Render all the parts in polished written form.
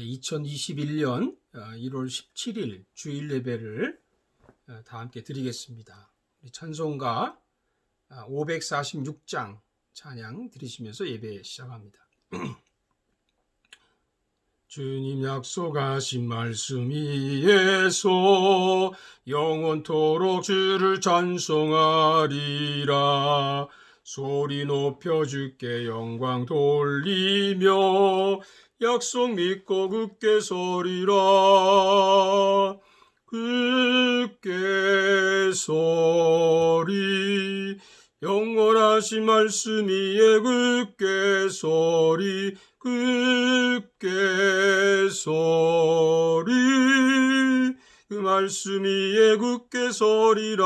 2021년 1월 17일 주일 예배를 다 함께 드리겠습니다. 찬송가 546장 찬양 드리시면서 예배 시작합니다. 주님 약속하신 말씀 위에서 영원토록 주를 찬송하리라. 소리 높여 주께 영광 돌리며 약속 믿고 굳게 서리라. 굳게 서리 영원하신 말씀 위에 굳게 서리. 굳게 서리 그 말씀 위에 굳게 서리라.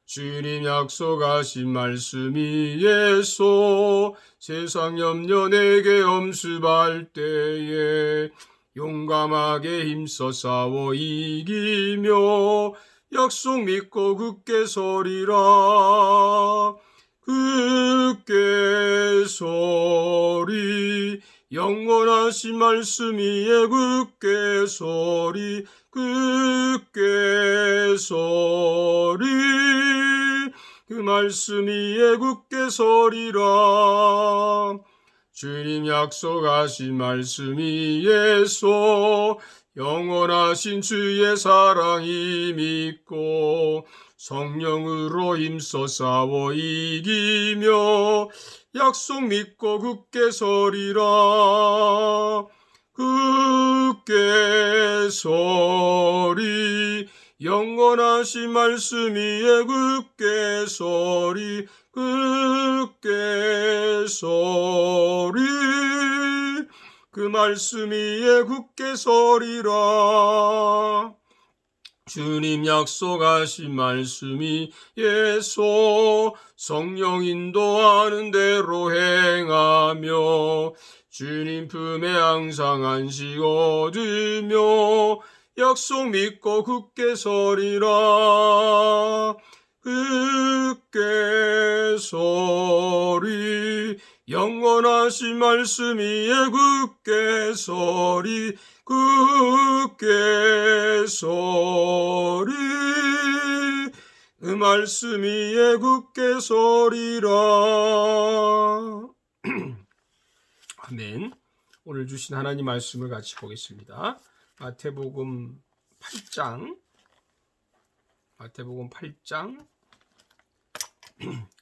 주님 약속하신 말씀 위에서 세상 염려 내게 엄습할 때에 용감하게 힘써 싸워 이기며 약속 믿고 굳게 서리라. 굳게 서리 영원하신 말씀 위에 굳게 서리. 굳게 서리 그 말씀 위에 굳게 서리라. 주님 약속하신 말씀 위에서 영원하신 주의 사랑이 믿고 성령으로 힘써 싸워 이기며 약속 믿고 굳게 서리라. 굳게 서리 영원하신 말씀 위에 굳게 서리. 굳게 서리 그 말씀 위에 굳게 서리라. 주님 약속하신 말씀 위에서 성령 인도하는 대로 행하며 주님 품에 항상 안식 얻으며 약속 믿고 굳게 서리라. 굳게 서리 영원하신 말씀 위에 굳게 서리. 굳게 서리 그 말씀 위에 굳게 서리라. 아멘. 오늘 주신 하나님 말씀을 같이 보겠습니다. 마태복음 8장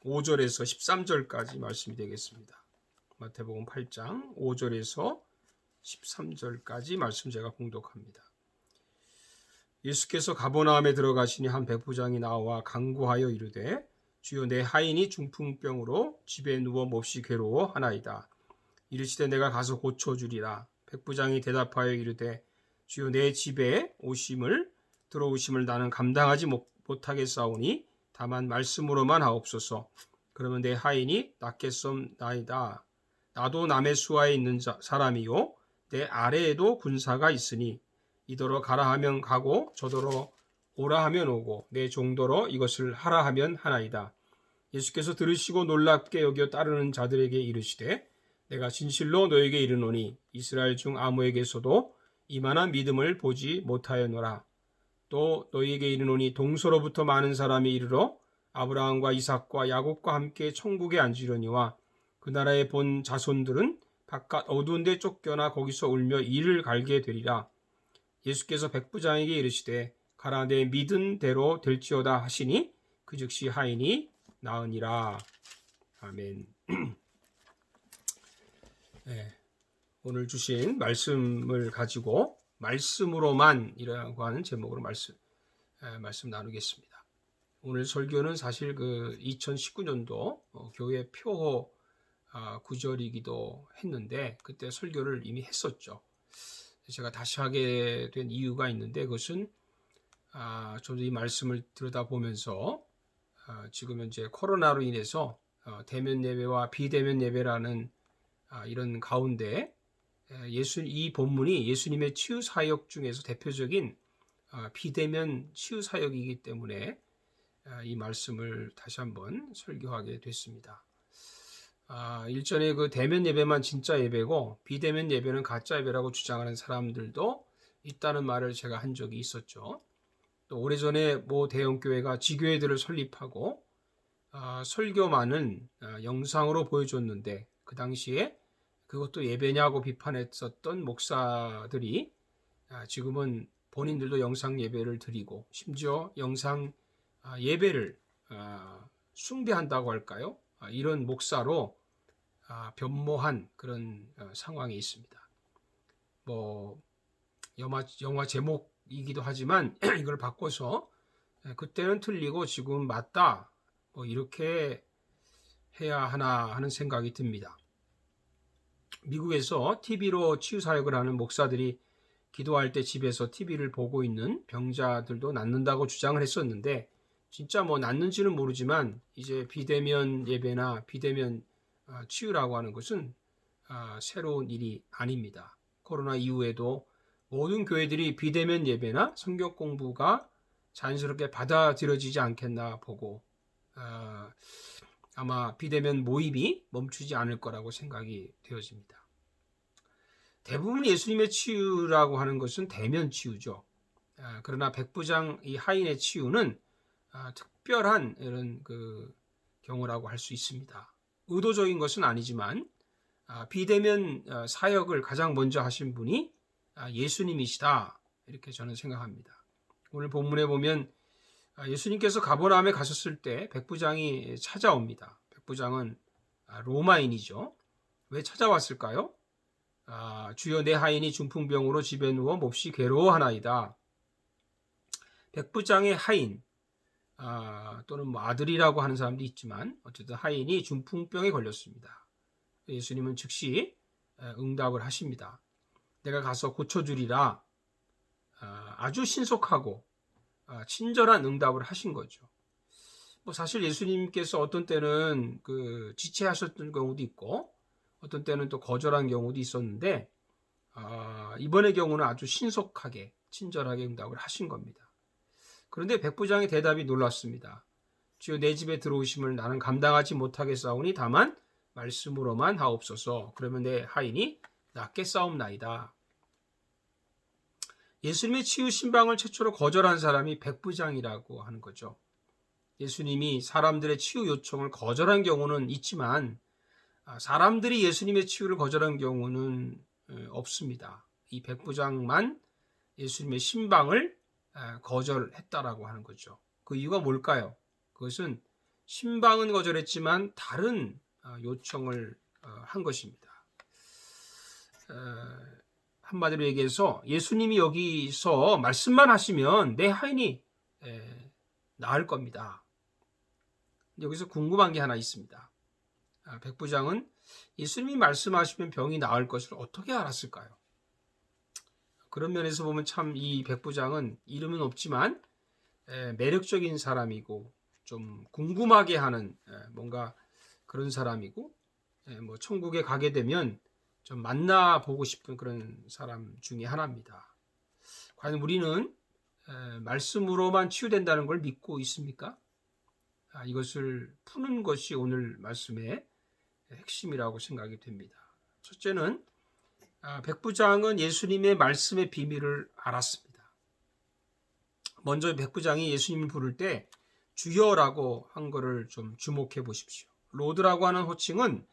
5절에서 13절까지 말씀이 되겠습니다. 마태복음 8장 5절에서 13절까지 말씀 제가 봉독합니다. 예수께서 가버나움에 들어가시니 한 백부장이 나와 간구하여 이르되 주여 내 하인이 중풍병으로 집에 누워 몹시 괴로워하나이다. 이르시되 내가 가서 고쳐주리라. 백부장이 대답하여 이르되 주여 내 집에 들어오심을 나는 감당하지 못하겠사오니 다만 말씀으로만 하옵소서. 그러면 내 하인이 낫겠사옵나이다. 나도 남의 수하에 있는 사람이요 내 아래에도 군사가 있으니 이더러 가라 하면 가고 저더러 오라 하면 오고 내 종더러 이것을 하라 하면 하나이다. 예수께서 들으시고 놀랍게 여겨 따르는 자들에게 이르시되 내가 진실로 너에게 이르노니 이스라엘 중 아무에게서도 이만한 믿음을 보지 못하였노라. 또 너희에게 이르노니 동서로부터 많은 사람이 이르러 아브라함과 이삭과 야곱과 함께 천국에 앉으려니와 그 나라에 본 자손들은 바깥 어두운 데 쫓겨나 거기서 울며 이를 갈게 되리라. 예수께서 백부장에게 이르시되 가라 내 믿은 대로 될지어다 하시니 그 즉시 하인이 나으니라. 아멘. 네, 오늘 주신 말씀을 가지고 말씀으로만이라고 하는 제목으로 말씀 나누겠습니다. 오늘 설교는 사실 2019년도 교회 표호 구절이기도 했는데 그때 설교를 이미 했었죠. 제가 다시 하게 된 이유가 있는데 그것은 저도 이 말씀을 들여다보면서 지금 현재 코로나로 인해서 대면 예배와 비대면 예배라는 이런 가운데 이 본문이 예수님의 치유 사역 중에서 대표적인 비대면 치유 사역이기 때문에 이 말씀을 다시 한번 설교하게 됐습니다. 일전에 그 대면 예배만 진짜 예배고 비대면 예배는 가짜 예배라고 주장하는 사람들도 있다는 말을 제가 한 적이 있었죠. 또 오래전에 모 대형 교회가 지교회들을 설립하고 설교만은 영상으로 보여줬는데 그 당시에 그것도 예배냐고 비판했었던 목사들이 지금은 본인들도 영상 예배를 드리고 심지어 영상 예배를 숭배한다고 할까요? 이런 목사로 변모한 그런 상황이 있습니다. 뭐 영화 제목이기도 하지만 이걸 바꿔서 그때는 틀리고 지금 맞다 뭐 이렇게 해야 하나 하는 생각이 듭니다. 미국에서 TV로 치유 사역을 하는 목사들이 기도할 때 집에서 TV를 보고 있는 병자들도 낫는다고 주장을 했었는데 진짜 뭐 낫는지는 모르지만 이제 비대면 예배나 비대면 치유라고 하는 것은 새로운 일이 아닙니다. 코로나 이후에도 모든 교회들이 비대면 예배나 성경 공부가 자연스럽게 받아들여지지 않겠나 보고 아마 비대면 모임이 멈추지 않을 거라고 생각이 되어집니다. 대부분 예수님의 치유라고 하는 것은 대면 치유죠. 그러나 백부장 이 하인의 치유는 특별한 이런 그 경우라고 할 수 있습니다. 의도적인 것은 아니지만 비대면 사역을 가장 먼저 하신 분이 예수님이시다 이렇게 저는 생각합니다. 오늘 본문에 보면 예수님께서 가버나움에 가셨을 때 백부장이 찾아옵니다. 백부장은 로마인이죠. 왜 찾아왔을까요? 주여 내 하인이 중풍병으로 집에 누워 몹시 괴로워하나이다. 백부장의 하인 또는 뭐 아들이라고 하는 사람도 있지만 어쨌든 하인이 중풍병에 걸렸습니다. 예수님은 즉시 응답을 하십니다. 내가 가서 고쳐주리라. 아주 신속하고 친절한 응답을 하신 거죠. 뭐 사실 예수님께서 어떤 때는 그 지체하셨던 경우도 있고 어떤 때는 또 거절한 경우도 있었는데 이번의 경우는 아주 신속하게 친절하게 응답을 하신 겁니다. 그런데 백부장의 대답이 놀랐습니다. 주여 내 집에 들어오심을 나는 감당하지 못하겠사오니 다만 말씀으로만 하옵소서. 그러면 내 하인이 낫게 싸움나이다. 예수님의 치유 신방을 최초로 거절한 사람이 백부장이라고 하는 거죠. 예수님이 사람들의 치유 요청을 거절한 경우는 있지만 사람들이 예수님의 치유를 거절한 경우는 없습니다. 이 백부장만 예수님의 신방을 거절했다라고 하는 거죠. 그 이유가 뭘까요? 그것은 신방은 거절했지만 다른 요청을 한 것입니다. 한마디로 얘기해서 예수님이 여기서 말씀만 하시면 내 하인이 나을 겁니다. 여기서 궁금한 게 하나 있습니다. 백부장은 예수님이 말씀하시면 병이 나을 것을 어떻게 알았을까요? 그런 면에서 보면 참 이 백부장은 이름은 없지만 매력적인 사람이고 좀 궁금하게 하는 뭔가 그런 사람이고 뭐 천국에 가게 되면 좀 만나보고 싶은 그런 사람 중에 하나입니다. 과연 우리는 말씀으로만 치유된다는 걸 믿고 있습니까? 이것을 푸는 것이 오늘 말씀의 핵심이라고 생각이 됩니다. 첫째는 백부장은 예수님의 말씀의 비밀을 알았습니다. 먼저 백부장이 예수님을 부를 때 주여라고 한 것을 좀 주목해 보십시오. 로드라고 하는 호칭은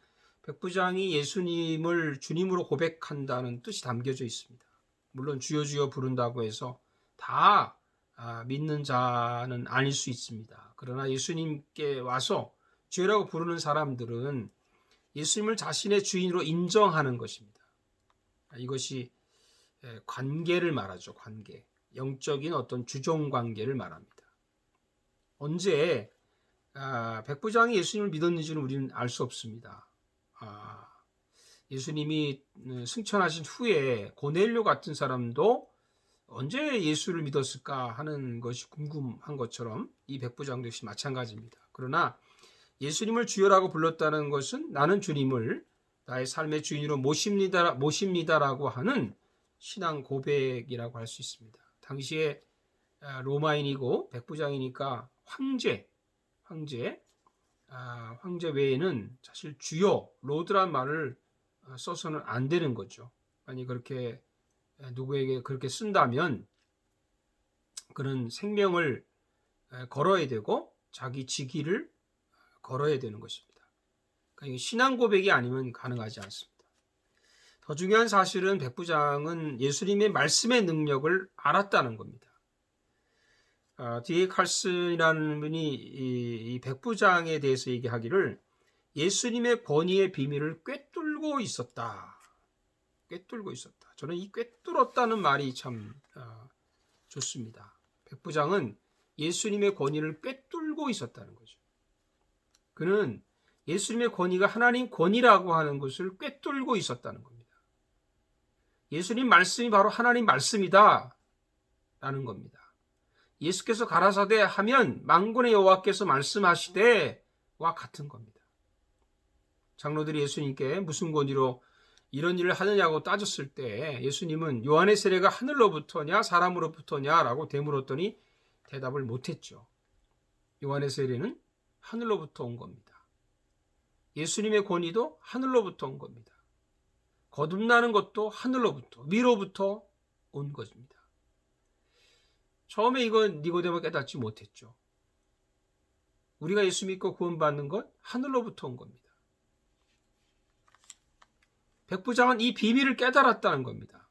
백부장이 예수님을 주님으로 고백한다는 뜻이 담겨져 있습니다. 물론 주여 주여 부른다고 해서 다 믿는 자는 아닐 수 있습니다. 그러나 예수님께 와서 주여라고 부르는 사람들은 예수님을 자신의 주인으로 인정하는 것입니다. 이것이 관계를 말하죠. 관계. 영적인 어떤 주종 관계를 말합니다. 언제 백부장이 예수님을 믿었는지는 우리는 알 수 없습니다. 예수님이 승천하신 후에 고넬료 같은 사람도 언제 예수를 믿었을까 하는 것이 궁금한 것처럼 이 백부장도 역시 마찬가지입니다. 그러나 예수님을 주여라고 불렀다는 것은 나는 주님을 나의 삶의 주인으로 모십니다라고 하는 신앙 고백이라고 할 수 있습니다. 당시에 로마인이고 백부장이니까 황제 황제 외에는 사실 주요 로드란 말을 써서는 안 되는 거죠. 아니 그렇게 누구에게 그렇게 쓴다면 그는 생명을 걸어야 되고 자기 직위를 걸어야 되는 것입니다. 그러니까 신앙 고백이 아니면 가능하지 않습니다. 더 중요한 사실은 백부장은 예수님의 말씀의 능력을 알았다는 겁니다. D.A. 칼슨이라는 분이 이 백부장에 대해서 얘기하기를 예수님의 권위의 비밀을 꿰뚫고 있었다. 꿰뚫고 있었다. 저는 이 꿰뚫었다는 말이 참 좋습니다. 백부장은 예수님의 권위를 꿰뚫고 있었다는 거죠. 그는 예수님의 권위가 하나님 권위라고 하는 것을 꿰뚫고 있었다는 겁니다. 예수님 말씀이 바로 하나님 말씀이다 라는 겁니다. 예수께서 가라사대 하면 만군의 여호와께서 말씀하시되와 같은 겁니다. 장로들이 예수님께 무슨 권위로 이런 일을 하느냐고 따졌을 때 예수님은 요한의 세례가 하늘로부터냐 사람으로부터냐라고 되물었더니 대답을 못했죠. 요한의 세례는 하늘로부터 온 겁니다. 예수님의 권위도 하늘로부터 온 겁니다. 거듭나는 것도 하늘로부터 위로부터 온 것입니다. 처음에 이건 니고데모 깨닫지 못했죠. 우리가 예수 믿고 구원받는 것 하늘로부터 온 겁니다. 백부장은 이 비밀을 깨달았다는 겁니다.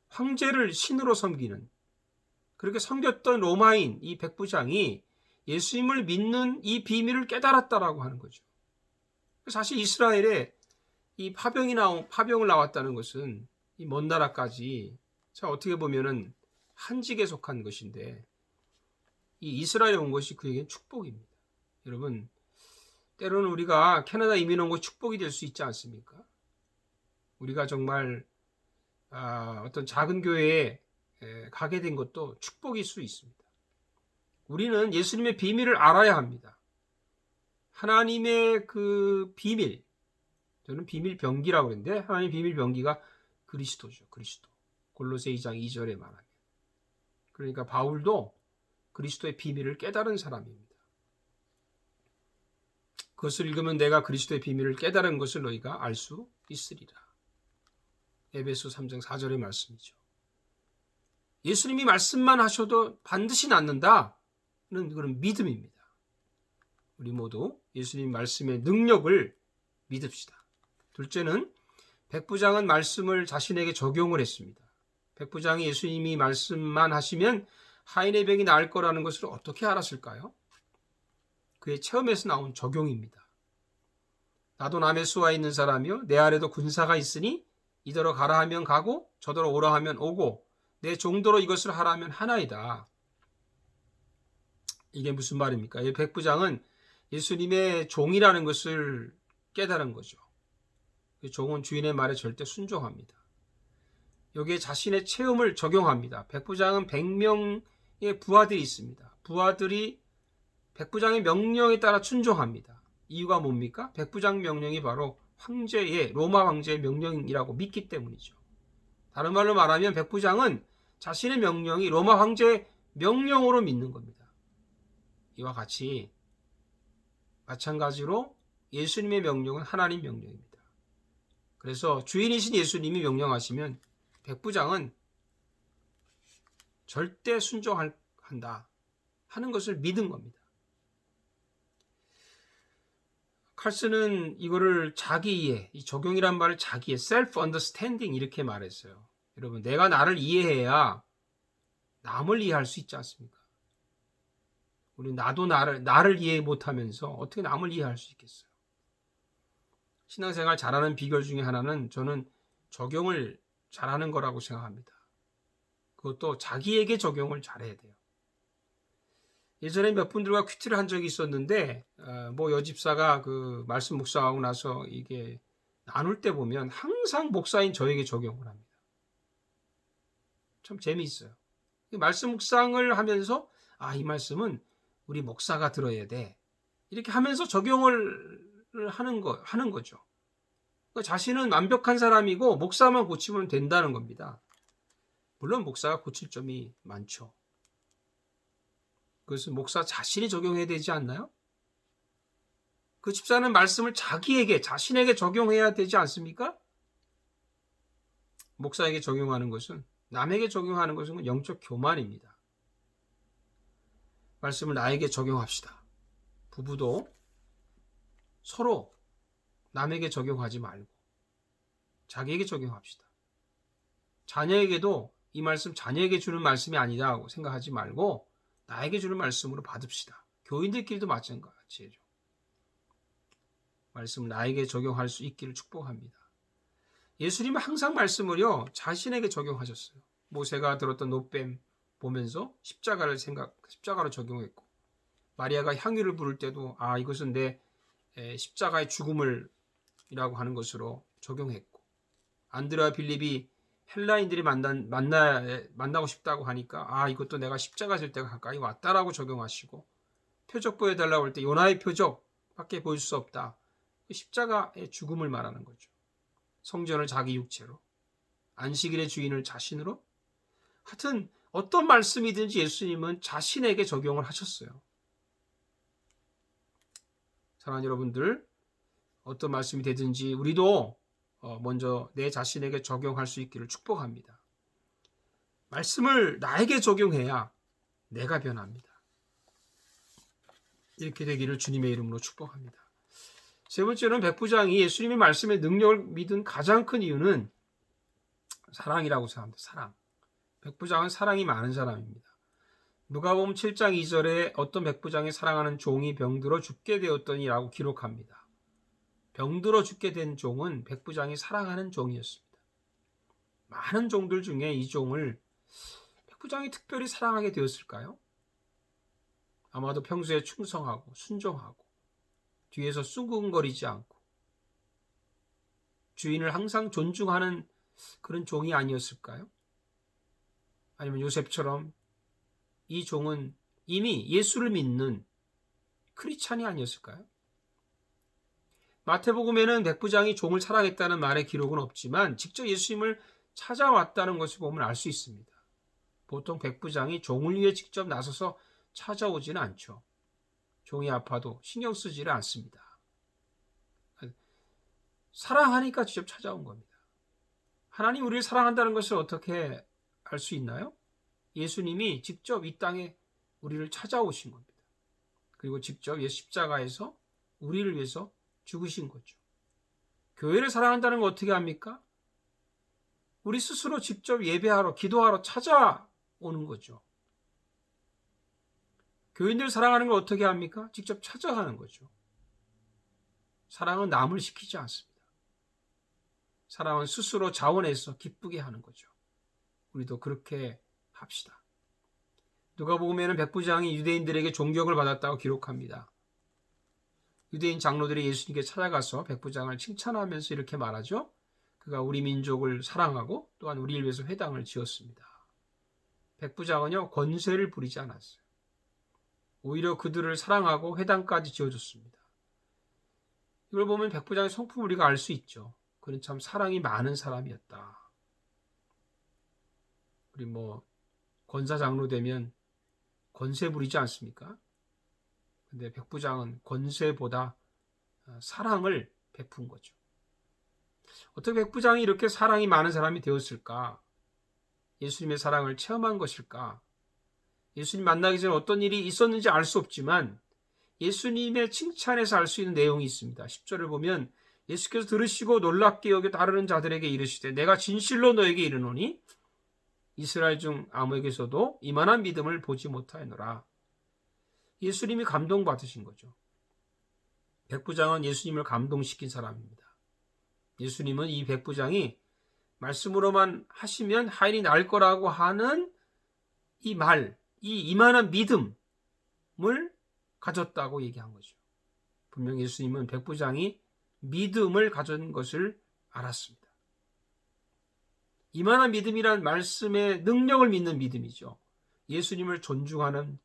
황제를 신으로 섬기는 그렇게 섬겼던 로마인 이 백부장이 예수님을 믿는 이 비밀을 깨달았다라고 하는 거죠. 사실 이스라엘에 이 파병을 나왔다는 것은 이 먼 나라까지 자 어떻게 보면은 한직에 속한 것인데 이 이스라엘에 온 것이 그에게는 축복입니다. 여러분 때로는 우리가 캐나다 이민 온 것 축복이 될 수 있지 않습니까? 우리가 정말 어떤 작은 교회에 가게 된 것도 축복일 수 있습니다. 우리는 예수님의 비밀을 알아야 합니다. 하나님의 그 비밀, 저는 비밀 병기라고 그러는데 하나님의 비밀 병기가 그리스도죠. 그리스도. 골로새 2장 2절에 말하면. 그러니까 바울도 그리스도의 비밀을 깨달은 사람입니다. 그것을 읽으면 내가 그리스도의 비밀을 깨달은 것을 너희가 알 수 있으리라. 에베소 3장 4절의 말씀이죠. 예수님이 말씀만 하셔도 반드시 낫는다는 그런 믿음입니다. 우리 모두 예수님 말씀의 능력을 믿읍시다. 둘째는 백부장은 말씀을 자신에게 적용을 했습니다. 백부장이 예수님이 말씀만 하시면 하인의 병이 나을 거라는 것을 어떻게 알았을까요? 그의 체험에서 나온 적용입니다. 나도 남의 수하 있는 사람이요 내 아래도 군사가 있으니 이더러 가라 하면 가고 저더러 오라 하면 오고 내 종도로 이것을 하라 하면 하나이다. 이게 무슨 말입니까? 이 백부장은 예수님의 종이라는 것을 깨달은 거죠. 종은 주인의 말에 절대 순종합니다. 여기에 자신의 체험을 적용합니다. 백부장은 100명의 부하들이 있습니다. 부하들이 백부장의 명령에 따라 순종합니다. 이유가 뭡니까? 백부장 명령이 바로 로마 황제의 명령이라고 믿기 때문이죠. 다른 말로 말하면 백부장은 자신의 명령이 로마 황제의 명령으로 믿는 겁니다. 이와 같이 마찬가지로 예수님의 명령은 하나님 명령입니다. 그래서 주인이신 예수님이 명령하시면 백부장은 절대 순종한다 하는 것을 믿은 겁니다. 칼슨은 이거를 자기 이해, 이 적용이란 말을 자기의 self understanding 이렇게 말했어요. 여러분, 내가 나를 이해해야 남을 이해할 수 있지 않습니까? 우리 나도 나를 이해 못하면서 어떻게 남을 이해할 수 있겠어요? 신앙생활 잘하는 비결 중에 하나는 저는 적용을 잘하는 거라고 생각합니다. 그것도 자기에게 적용을 잘해야 돼요. 예전에 몇 분들과 퀴트를 한 적이 있었는데 여집사가 그 말씀 묵상하고 나서 이게 나눌 때 보면 항상 목사인 저에게 적용을 합니다. 참 재미있어요. 말씀 묵상을 하면서 이 말씀은 우리 목사가 들어야 돼. 이렇게 하면서 적용을 하는 거죠. 자신은 완벽한 사람이고 목사만 고치면 된다는 겁니다. 물론 목사가 고칠 점이 많죠. 그것은 목사 자신이 적용해야 되지 않나요? 그 집사는 말씀을 자기에게, 자신에게 적용해야 되지 않습니까? 목사에게 적용하는 것은, 남에게 적용하는 것은 영적 교만입니다. 말씀을 나에게 적용합시다. 부부도 서로 남에게 적용하지 말고 자기에게 적용합시다. 자녀에게도 이 말씀 자녀에게 주는 말씀이 아니다고 생각하지 말고 나에게 주는 말씀으로 받읍시다. 교인들끼리도 마찬가지예요. 말씀을 나에게 적용할 수 있기를 축복합니다. 예수님은 항상 말씀을요 자신에게 적용하셨어요. 모세가 들었던 노뱀 보면서 십자가로 적용했고, 마리아가 향유를 부를 때도 이것은 내 십자가의 죽음을 이라고 하는 것으로 적용했고, 안드레와 빌립이 헬라인들이 만나고 싶다고 하니까 이것도 내가 십자가 질 때가 가까이 왔다라고 적용하시고, 표적 보여달라고 할 때 요나의 표적밖에 보일 수 없다. 십자가의 죽음을 말하는 거죠. 성전을 자기 육체로, 안식일의 주인을 자신으로. 하여튼 어떤 말씀이든지 예수님은 자신에게 적용을 하셨어요. 사랑하는 여러분들, 어떤 말씀이 되든지 우리도 먼저 내 자신에게 적용할 수 있기를 축복합니다. 말씀을 나에게 적용해야 내가 변합니다. 이렇게 되기를 주님의 이름으로 축복합니다. 세 번째는 백부장이 예수님의 말씀의 능력을 믿은 가장 큰 이유는 사랑이라고 생각합니다. 사랑. 백부장은 사랑이 많은 사람입니다. 누가복음 7장 2절에 어떤 백부장이 사랑하는 종이 병들어 죽게 되었더니라고 기록합니다. 병들어 죽게 된 종은 백부장이 사랑하는 종이었습니다. 많은 종들 중에 이 종을 백부장이 특별히 사랑하게 되었을까요? 아마도 평소에 충성하고 순종하고 뒤에서 쑥흥거리지 않고 주인을 항상 존중하는 그런 종이 아니었을까요? 아니면 요셉처럼 이 종은 이미 예수를 믿는 크리스찬이 아니었을까요? 마태복음에는 백부장이 종을 사랑했다는 말의 기록은 없지만 직접 예수님을 찾아왔다는 것을 보면 알 수 있습니다. 보통 백부장이 종을 위해 직접 나서서 찾아오지는 않죠. 종이 아파도 신경 쓰지를 않습니다. 사랑하니까 직접 찾아온 겁니다. 하나님 우리를 사랑한다는 것을 어떻게 알 수 있나요? 예수님이 직접 이 땅에 우리를 찾아오신 겁니다. 그리고 직접 십자가에서 우리를 위해서 죽으신 거죠. 교회를 사랑한다는 건 어떻게 합니까? 우리 스스로 직접 예배하러, 기도하러 찾아오는 거죠. 교인들 사랑하는 걸 어떻게 합니까? 직접 찾아가는 거죠. 사랑은 남을 시키지 않습니다. 사랑은 스스로 자원해서 기쁘게 하는 거죠. 우리도 그렇게 합시다. 누가복음에는 백부장이 유대인들에게 존경을 받았다고 기록합니다. 유대인 장로들이 예수님께 찾아가서 백부장을 칭찬하면서 이렇게 말하죠. 그가 우리 민족을 사랑하고 또한 우리를 위해서 회당을 지었습니다. 백부장은요 권세를 부리지 않았어요. 오히려 그들을 사랑하고 회당까지 지어줬습니다. 이걸 보면 백부장의 성품을 우리가 알 수 있죠. 그는 참 사랑이 많은 사람이었다. 우리 권사 장로 되면 권세 부리지 않습니까? 근데 백부장은 권세보다 사랑을 베푼 거죠. 어떻게 백부장이 이렇게 사랑이 많은 사람이 되었을까? 예수님의 사랑을 체험한 것일까? 예수님 만나기 전에 어떤 일이 있었는지 알 수 없지만 예수님의 칭찬에서 알 수 있는 내용이 있습니다. 10절을 보면 예수께서 들으시고 놀랍게 여겨 따르는 자들에게 이르시되 내가 진실로 너에게 이르노니 이스라엘 중 아무에게서도 이만한 믿음을 보지 못하였노라. 예수님이 감동받으신 거죠. 백부장은 예수님을 감동시킨 사람입니다. 예수님은 이 백부장이 말씀으로만 하시면 하인이 날 거라고 하는 이 이만한 믿음을 가졌다고 얘기한 거죠. 분명히 예수님은 백부장이 믿음을 가진 것을 알았습니다. 이만한 믿음이란 말씀의 능력을 믿는 믿음이죠. 예수님을 존중하는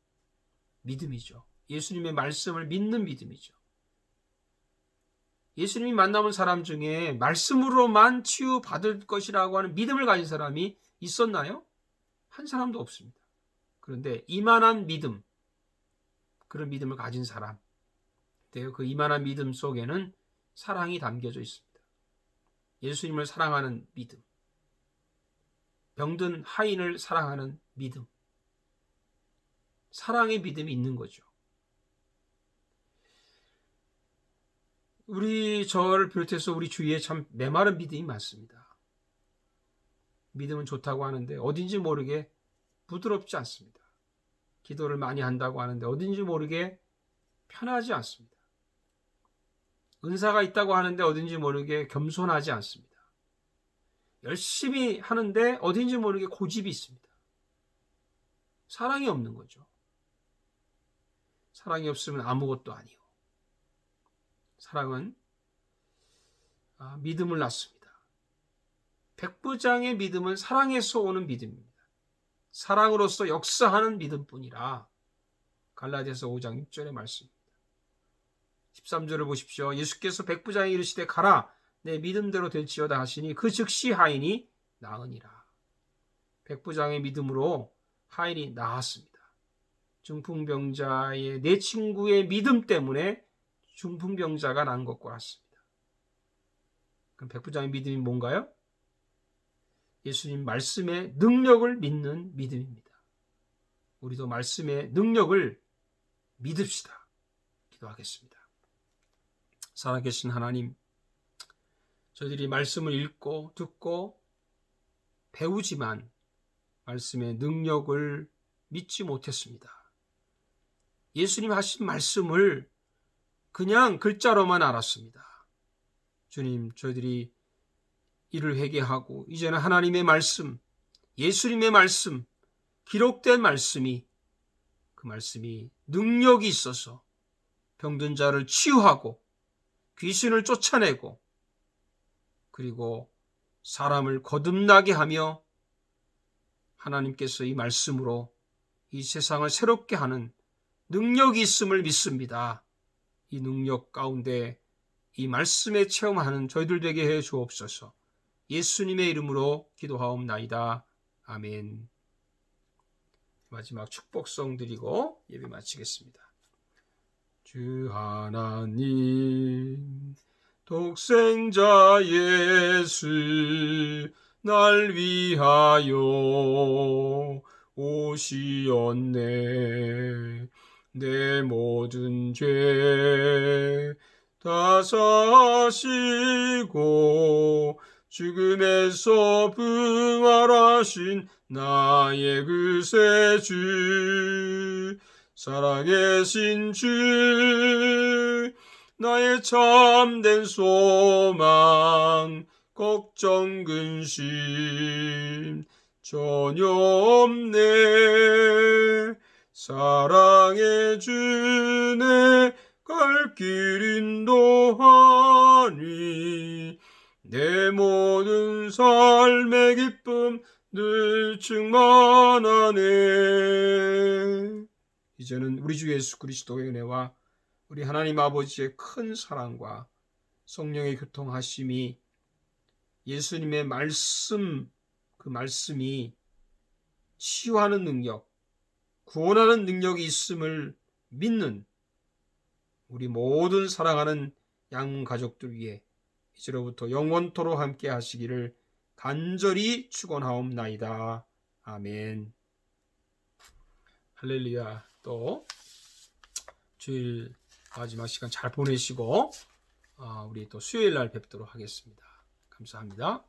믿음이죠. 예수님의 말씀을 믿는 믿음이죠. 예수님이 만나본 사람 중에 말씀으로만 치유받을 것이라고 하는 믿음을 가진 사람이 있었나요? 한 사람도 없습니다. 그런데 이만한 믿음, 그런 믿음을 가진 사람. 그 이만한 믿음 속에는 사랑이 담겨져 있습니다. 예수님을 사랑하는 믿음. 병든 하인을 사랑하는 믿음. 사랑의 믿음이 있는 거죠. 저를 비롯해서 우리 주위에 참 메마른 믿음이 많습니다. 믿음은 좋다고 하는데 어딘지 모르게 부드럽지 않습니다. 기도를 많이 한다고 하는데 어딘지 모르게 편하지 않습니다. 은사가 있다고 하는데 어딘지 모르게 겸손하지 않습니다. 열심히 하는데 어딘지 모르게 고집이 있습니다. 사랑이 없는 거죠. 사랑이 없으면 아무것도 아니요. 사랑은 믿음을 낳습니다. 백부장의 믿음은 사랑에서 오는 믿음입니다. 사랑으로서 역사하는 믿음뿐이라 갈라디아서 5장 6절의 말씀입니다. 13절을 보십시오. 예수께서 백부장에게 이르시되 가라 내 믿음대로 될지어다 하시니 그 즉시 하인이 나으니라. 백부장의 믿음으로 하인이 나았습니다. 중풍병자의 내 친구의 믿음 때문에 중풍병자가 난 것과 같습니다. 그럼 백부장의 믿음이 뭔가요? 예수님 말씀의 능력을 믿는 믿음입니다. 우리도 말씀의 능력을 믿읍시다. 기도하겠습니다. 살아계신 하나님, 저희들이 말씀을 읽고 듣고 배우지만 말씀의 능력을 믿지 못했습니다. 예수님 하신 말씀을 그냥 글자로만 알았습니다. 주님, 저희들이 이를 회개하고 이제는 하나님의 말씀, 예수님의 말씀, 기록된 말씀이 그 말씀이 능력이 있어서 병든 자를 치유하고 귀신을 쫓아내고 그리고 사람을 거듭나게 하며 하나님께서 이 말씀으로 이 세상을 새롭게 하는 능력이 있음을 믿습니다. 이 능력 가운데 이 말씀에 체험하는 저희들 되게 해 주옵소서. 예수님의 이름으로 기도하옵나이다. 아멘. 마지막 축복성 드리고 예배 마치겠습니다. 주 하나님 독생자 예수 날 위하여 오시었네. 내 모든 죄 다 사시고 죽음에서 부활하신 나의 구세주 살아계신 주 나의 참된 소망 걱정 근심 전혀 없네. 사랑해 주네 갈 길 인도하니 내 모든 삶의 기쁨 늘 충만하네. 이제는 우리 주 예수 그리스도의 은혜와 우리 하나님 아버지의 큰 사랑과 성령의 교통하심이 예수님의 말씀, 그 말씀이 치유하는 능력, 구원하는 능력이 있음을 믿는 우리 모든 사랑하는 양문 가족들 위해 이제로부터 영원토록 함께 하시기를 간절히 축원하옵나이다. 아멘. 할렐루야. 또 주일 마지막 시간 잘 보내시고 우리 또 수요일 날 뵙도록 하겠습니다. 감사합니다.